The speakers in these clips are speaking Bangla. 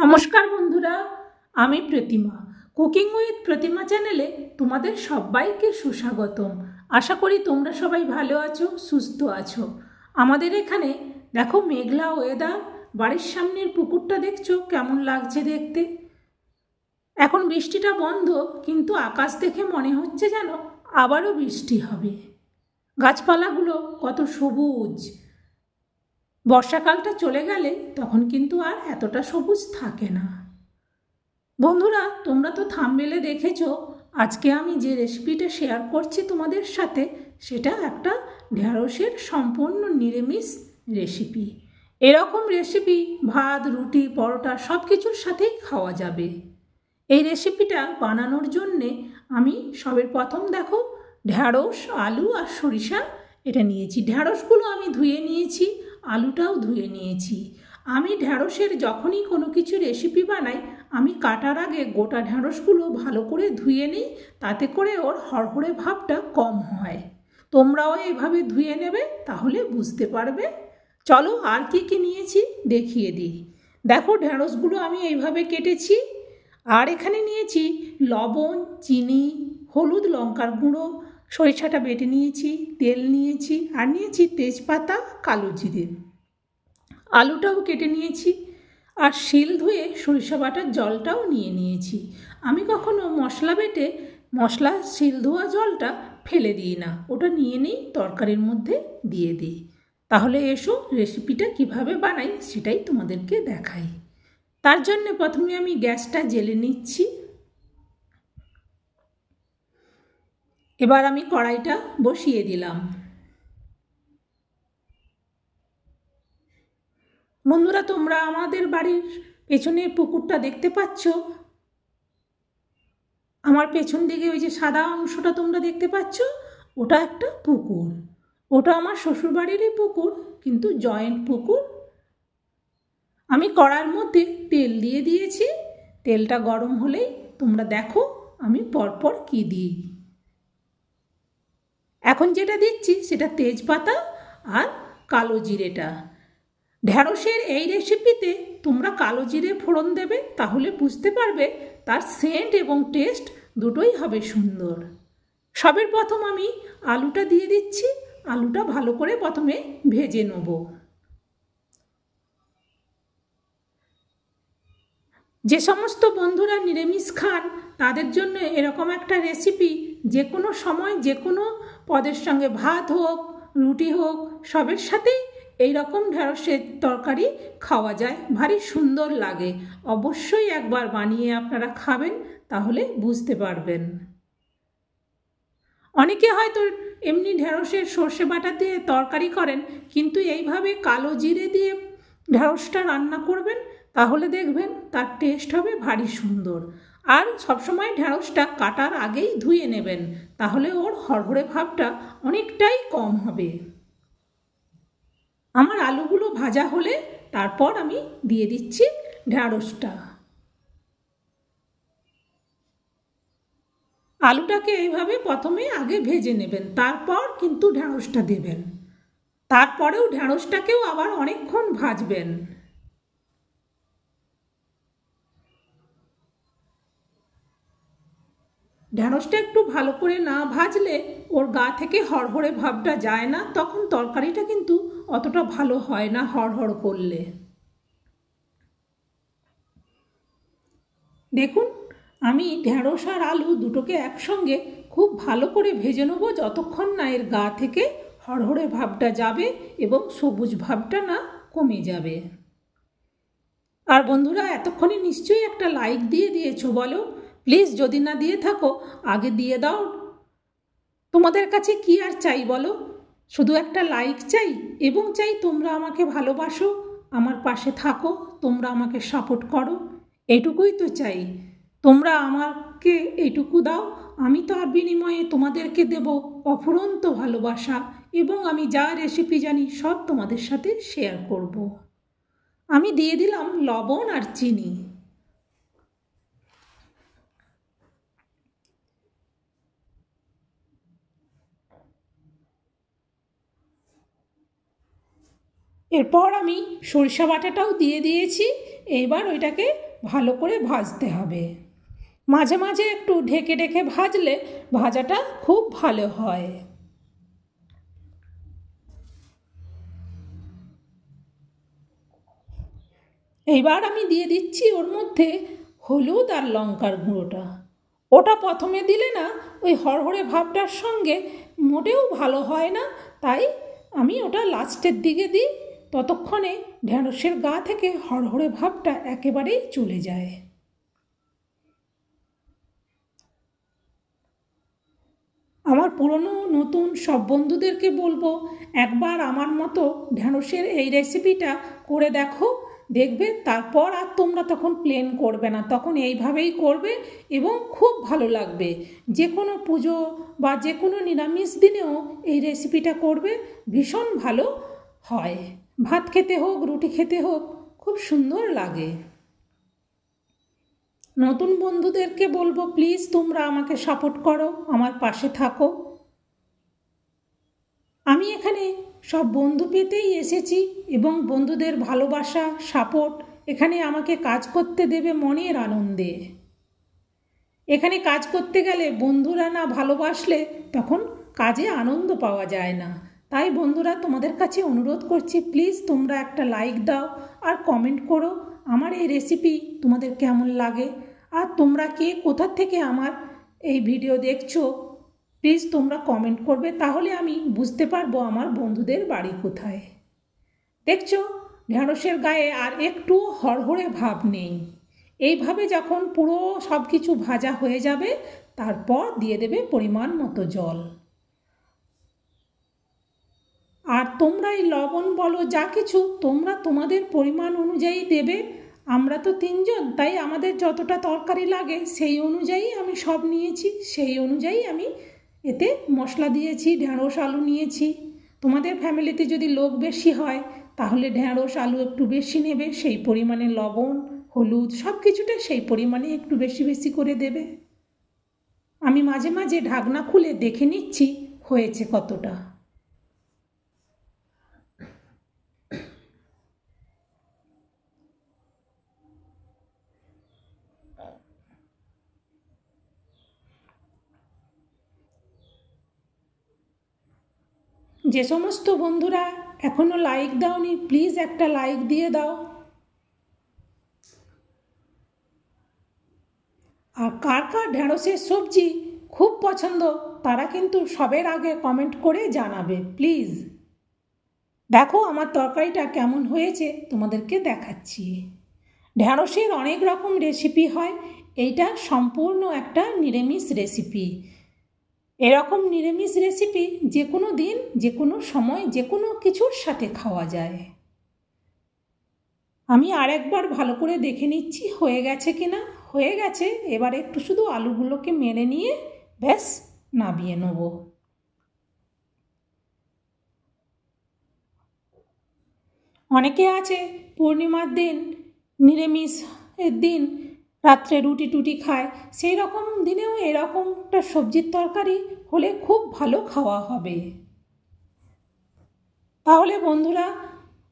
নমস্কার বন্ধুরা, আমি প্রতিমা। কুকিং উইথ প্রতিমা চ্যানেলে তোমাদের সবাইকে সুস্বাগতম। আশা করি তোমরা সবাই ভালো আছো, সুস্থ আছো। আমাদের এখানে দেখো মেঘলা ওয়েদার, বাড়ির সামনের পুকুরটা দেখছো কেমন লাগছে দেখতে। এখন বৃষ্টিটা বন্ধ, কিন্তু আকাশ দেখে মনে হচ্ছে যেন আবারও বৃষ্টি হবে। গাছপালাগুলো কত সবুজ। বর্ষাকালটা চলে গেলে তখন কিন্তু আর এতটা সবুজ থাকে না। বন্ধুরা, তোমরা তো থাম্বনেলে দেখেছো আজকে আমি যে রেসিপিটা শেয়ার করছি তোমাদের সাথে, সেটা একটা ঢ্যাঁড়সের সম্পূর্ণ নিরামিষ রেসিপি। এরকম রেসিপি ভাত, রুটি, পরোটা সব কিছুর সাথেই খাওয়া যাবে। এই রেসিপিটা বানানোর জন্যে আমি সবের প্রথম দেখো ঢ্যাঁড়স, আলু আর সরিষা এটা নিয়েছি। ঢ্যাঁড়সগুলো আমি ধুয়ে নিয়েছি, আলুটাও ধুয়ে নিয়েছি। আমি ঢ্যাঁড়সের যখনই কোনো কিছু রেসিপি বানাই, আমি কাটার আগে গোটা ঢ্যাঁড়সগুলো ভালো করে ধুয়ে নিই, তাতে করে ওর হড়হড়ে ভাবটা কম হয়। তোমরাও এইভাবে ধুয়ে নেবে, তাহলে বুঝতে পারবে। চলো আর কি কি নিয়েছি দেখিয়ে দিই। দেখো ঢ্যাঁড়সগুলো আমি এইভাবে কেটেছি। আর এখানে নিয়েছি লবণ, চিনি, হলুদ, লঙ্কার গুঁড়ো, সরিষাটা বেটে নিয়েছি, তেল নিয়েছি, আর নিয়েছি তেজপাতা, কালো জিরে। আলুটাও কেটে নিয়েছি, আর শিল ধুয়ে সরিষা বাটার জলটাও নিয়ে নিয়েছি। আমি কখনো মশলা বেটে শিল ধোয়া জলটা ফেলে দিই না, ওটা নিয়ে নিই, তরকারির মধ্যে দিয়ে দিই। তাহলে এসো রেসিপিটা কিভাবে বানাই সেটাই তোমাদেরকে দেখাই। তার জন্য প্রথমে আমি গ্যাসটা জ্বেলে নিচ্ছি। এবার আমি কড়াইটা বসিয়ে দিলাম। বন্ধুরা, তোমরা আমাদের বাড়ির পেছনের পুকুরটা দেখতে পাচ্ছ? আমার পেছন দিকে ওই যে সাদা অংশটা তোমরা দেখতে পাচ্ছ, ওটা একটা পুকুর। ওটা আমার শ্বশুরবাড়িরই পুকুর, কিন্তু জয়েন্ট পুকুর। আমি কড়ার মধ্যে তেল দিয়ে দিয়েছি। তেলটা গরম হলেই তোমরা দেখো আমি পরপর কি দিই। এখন যেটা দিচ্ছি সেটা তেজপাতা আর কালো জিরেটা। ঢ্যাঁড়সের এই রেসিপিতে তোমরা কালো জিরে ফোড়ন দেবে, তাহলে বুঝতে পারবে তার সেন্ট এবং টেস্ট দুটোই হবে সুন্দর। সবের প্রথম আমি আলুটা দিয়ে দিচ্ছি। আলুটা ভালো করে প্রথমে ভেজে নেব। যে সমস্ত বন্ধুরা নিরামিষ খান তাদের জন্য এরকম একটা রেসিপি যে কোনো সময় যে কোনো পদের সঙ্গে, ভাত হোক, রুটি হোক, সবের সাথেই এই রকম ঢ্যাঁড়সের তরকারি খাওয়া যায়, ভারী সুন্দর লাগে। অবশ্যই একবার বানিয়ে আপনারা খাবেন, তাহলে বুঝতে পারবেন। অনেকে হয়তো এমনি ঢ্যাঁড়সের সর্ষে বাটা দিয়ে তরকারি করেন, কিন্তু এইভাবে কালো জিরে দিয়ে ঢ্যাঁড়সটা রান্না করবেন, তাহলে দেখবেন তার টেস্ট হবে ভারী সুন্দর। আর সবসময় ঢ্যাঁড়সটা কাটার আগেই ধুয়ে নেবেন, তাহলে ওর হড়হড়ে ভাবটা অনেকটাই কম হবে। আমার আলুগুলো ভাজা হলে তারপর আমি দিয়ে দিচ্ছি ঢ্যাঁড়সটা। আলুটাকে এইভাবে প্রথমে আগে ভেজে নেবেন, তারপর কিন্তু ঢ্যাঁড়সটা দেবেন। তারপরেও ঢ্যাঁড়সটাকেও আবার অনেকক্ষণ ভাজবেন। ঢ্যাঁড়সটা একটু ভালো করে না ভাজলে ওর গা থেকে হড়হড়ে ভাবটা যায় না, তখন তরকারিটা কিন্তু অতটা ভালো হয় না হড়হড় করলে। দেখুন, আমি ঢ্যাঁড়স আর আলু দুটোকে একসঙ্গে খুব ভালো করে ভেজে নেবো, যতক্ষণ না এর গা থেকে হড়হড়ে ভাবটা যাবে এবং সবুজ ভাবটা না কমে যাবে। আর বন্ধুরা, এতক্ষণে নিশ্চয়ই একটা লাইক দিয়ে দিয়েছো বলো? প্লিজ যদি না দিয়ে থাকো আগে দিয়ে দাও। তোমাদের কাছে কি আর চাই বলো? শুধু একটা লাইক চাই, এবং চাই তোমরা আমাকে ভালোবাসো, আমার পাশে থাকো, তোমরা আমাকে সাপোর্ট করো। এটুকুই তো চাই। তোমরা আমাকে এইটুকু দাও, আমি তার বিনিময়ে তোমাদেরকে দেব অফুরন্ত ভালোবাসা, এবং আমি যা রেসিপি জানি সব তোমাদের সাথে শেয়ার করব। আমি দিয়ে দিলাম লবণ আর চিনি। এরপর আমি সরিষা বাটাটাও দিয়ে দিয়েছি। এইবার ওইটাকে ভালো করে ভাজতে হবে। মাঝে মাঝে একটু ঢেকে ঢেকে ভাজলে ভাজাটা খুব ভালো হয়। এইবার আমি দিয়ে দিচ্ছি ওর মধ্যে হলুদ আর লঙ্কার গুঁড়োটা। ওটা প্রথমে দিলে না ওই হড়হড়ে ভাবটার সঙ্গে মোটেও ভালো হয় না, তাই আমি ওটা লাস্টের দিকে দিই। ততক্ষণে ঢ্যাঁড়সের গা থেকে হড়হড়ে ভাবটা একেবারেই চলে যায়। আমার পুরনো নতুন সব বন্ধুদেরকে বলবো একবার আমার মতো ঢ্যাঁড়সের এই রেসিপিটা করে দেখো, দেখবে তারপর আর তোমরা তখন প্লেন করবে না, তখন এইভাবেই করবে এবং খুব ভালো লাগবে। যে কোনো পুজো বা যে কোনো নিরামিষ দিনেও এই রেসিপিটা করবে, ভীষণ ভালো হয়। ভাত খেতে হোক, রুটি খেতে হোক, খুব সুন্দর লাগে। নতুন বন্ধুদেরকে বলবো প্লিজ তোমরা আমাকে সাপোর্ট করো, আমার পাশে থাকো। আমি এখানে সব বন্ধু পেতেই এসেছি এবং বন্ধুদের ভালোবাসা, সাপোর্ট এখানে আমাকে কাজ করতে দেবে মনের আনন্দে। এখানে কাজ করতে গেলে বন্ধুরা না ভালোবাসলে তখন কাজে আনন্দ পাওয়া যায় না। তাই বন্ধুরা তোমাদের কাছে অনুরোধ করছি, প্লিজ তোমরা একটা লাইক দাও আর কমেন্ট করো আমার এই রেসিপি তোমাদের কেমন লাগে। আর তোমরা কে কোথা থেকে আমার এই ভিডিও দেখছো প্লিজ তোমরা কমেন্ট করবে, তাহলে আমি বুঝতে পারবো আমার বন্ধুদের বাড়ি কোথায়। দেখছো ঢ্যাঁড়সের গায়ে আর একটু হড়হড়ে ভাব নেই। এইভাবে যখন পুরো সব কিছু ভাজা হয়ে যাবে তারপর দিয়ে দেবে পরিমাণ মতো জল। আর তোমরা এই লবণ বলো যা কিছু তোমরা তোমাদের পরিমাণ অনুযায়ী দেবে। আমরা তো 3 জন, তাই আমাদের যতটা তরকারি লাগে সেই অনুযায়ী আমি সব নিয়েছি, সেই অনুযায়ী আমি এতে মশলা দিয়েছি, ঢ্যাঁড়স আলু নিয়েছি। তোমাদের ফ্যামিলিতে যদি লোক বেশি হয় তাহলে ঢ্যাঁড়স আলু একটু বেশি নেবে, সেই পরিমাণে লবণ হলুদ সব কিছুটা সেই পরিমাণে একটু বেশি বেশি করে দেবে। আমি মাঝে মাঝে ঢাকনা খুলে দেখে নিচ্ছি হয়েছে কতটা। যে সমস্ত বন্ধুরা এখনও লাইক দাওনি প্লিজ একটা লাইক দিয়ে দাও। আর কার কার ঢ্যাঁড়সের সবজি খুব পছন্দ তারা কিন্তু সবের আগে কমেন্ট করে জানাবে প্লিজ। দেখো আমার তরকারিটা কেমন হয়েছে তোমাদেরকে দেখাচ্ছি। ঢ্যাঁড়সের অনেক রকম রেসিপি হয়, এইটা সম্পূর্ণ একটা নিরামিষ রেসিপি। এরকম নিরামিষ রেসিপি যে কোনো দিন যে কোনো সময় যে কোনো কিছুর সাথে খাওয়া যায়। আমি আরেকবার ভালো করে দেখে নিচ্ছি হয়ে গেছে কিনা। হয়ে গেছে, এবার একটু শুধু আলুগুলোকে মেরে নিয়ে ব্যাস নামিয়ে নেব। অনেকে আছে পূর্ণিমার দিন নিরামিষের দিন রাত্রে রুটি টুটি খায়, সেই রকম দিনেও এরকম একটা সবজির তরকারি হলে খুব ভালো খাওয়া হবে। তাহলে বন্ধুরা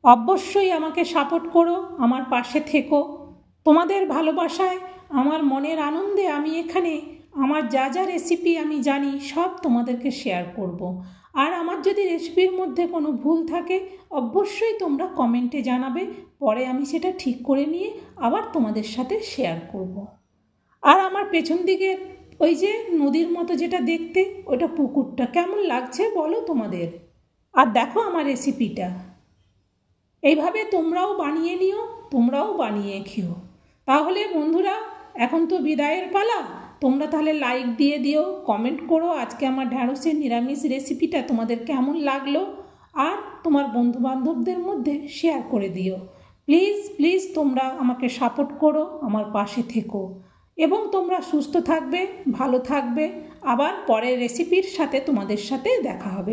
অবশ্যই আমাকে সাপোর্ট করো, আমার পাশে থেকো। তোমাদের ভালোবাসায় আমার মনের আনন্দে আমি এখানে আমার যা যা রেসিপি আমি জানি সব তোমাদেরকে শেয়ার করব। আর আমার যদি রেসিপির মধ্যে কোনো ভুল থাকে অবশ্যই তোমরা কমেন্টে জানাবে, পরে আমি সেটা ঠিক করে নিয়ে আবার তোমাদের সাথে শেয়ার করব। আর আমার পেছন দিকের ওই যে নদীর মতো যেটা দেখতে ওটা পুকুরটা কেমন লাগছে বলো তোমাদের। আর দেখো আমার রেসিপিটা এইভাবে তোমরাও বানিয়ে নিও, তোমরাও বানিয়ে খেও। তাহলে বন্ধুরা এখন তো বিদায়ের পালা, তোমরা তাহলে লাইক দিয়ে দিও, কমেন্ট করো আজকে আমার ঢ্যাঁড়সের নিরামিষ রেসিপিটা তোমাদের কেমন লাগলো, আর তোমার বন্ধুবান্ধবদের মধ্যে শেয়ার করে দিও। প্লিজ প্লিজ তোমরা আমাকে সাপোর্ট করো, আমার পাশে থেকো এবং তোমরা সুস্থ থাকবে, ভালো থাকবে। আবার পরের রেসিপির সাথে তোমাদের সাথে দেখা হবে।